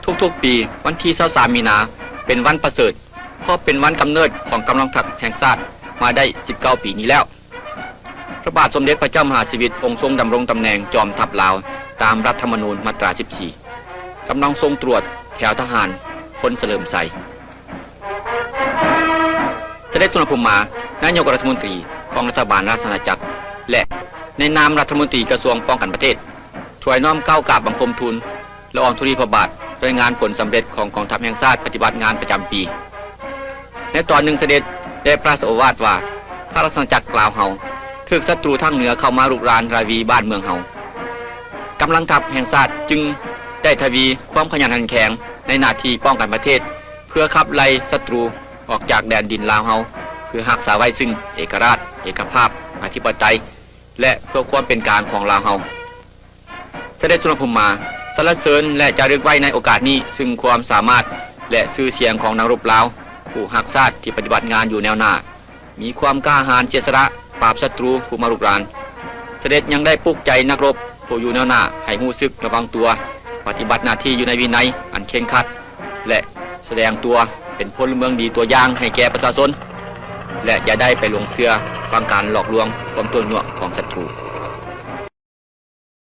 ทุกๆปีวันที่23มีนาเป็นวันประเสริฐเพราะเป็นวันกำเนิดของกำลังทัพแห่งชาติมาได้19ปีนี้แล้วพระบาทสมเด็จพระเจ้ามหาชีวิตองค์ทรงดำรงตำแหน่งจอมทัพลาวตามรัฐธรรมนูญมาตรา14กำลังทรงตรวจแถวทหารคนเฉลิมไสเสด็จสุนทรภูมิมานายกรัฐมนตรีของรัฐบาลราชอาณาจักรและในนามรัฐมนตรีกระทรวงป้องกันประเทศถวายน้อมเกล้ากราบบังคมทูลละอองธุลีพระบาทรายงานผลสำเร็จของกองทัพแห่งชาติปฏิบัติงานประจำปีในตอนหนึ่งเสด็จได้พระโอวาทว่าพระราชอาณาจักรลาวเฮาถูกศัตรูทางเหนือเข้ามารุกรานราวีบ้านเมืองเฮากำลังทัพแห่งชาติจึงได้ทวีความขยันขันแข็งในหน้าที่ป้องกันประเทศเพื่อขับไล่ศัตรูออกจากแดนดินลาวเฮาเพื่อรักษาไว้ซึ่งเอกราชเอกภาพอธิปไตยและเพื่อความเป็นกลางของลาวเฮาเสด็จสุนทรภูมิมาสรรเสริญและจารึกไว้ในโอกาสนี้ซึ่งความสามารถและชื่อเสียงของนักรบลาวผู้รักชาติที่ปฏิบัติงานอยู่แนวหน้ามีความกล้าหาญเสียสละปราบศัตรูผู้มารุกรานเสด็จยังได้ปลุกใจนักรบผู้อยู่แนวหน้าให้รู้สึกระวังตัวปฏิบัติหน้าที่อยู่ในวินัยอันเคร่งครัดและแสดงตัวเป็นพลเมืองดีตัวอย่างให้แก่ประชาชนและอย่าได้ไปหลงเชื่อฟังการหลอกลวงความตัวหนวกของศัตรู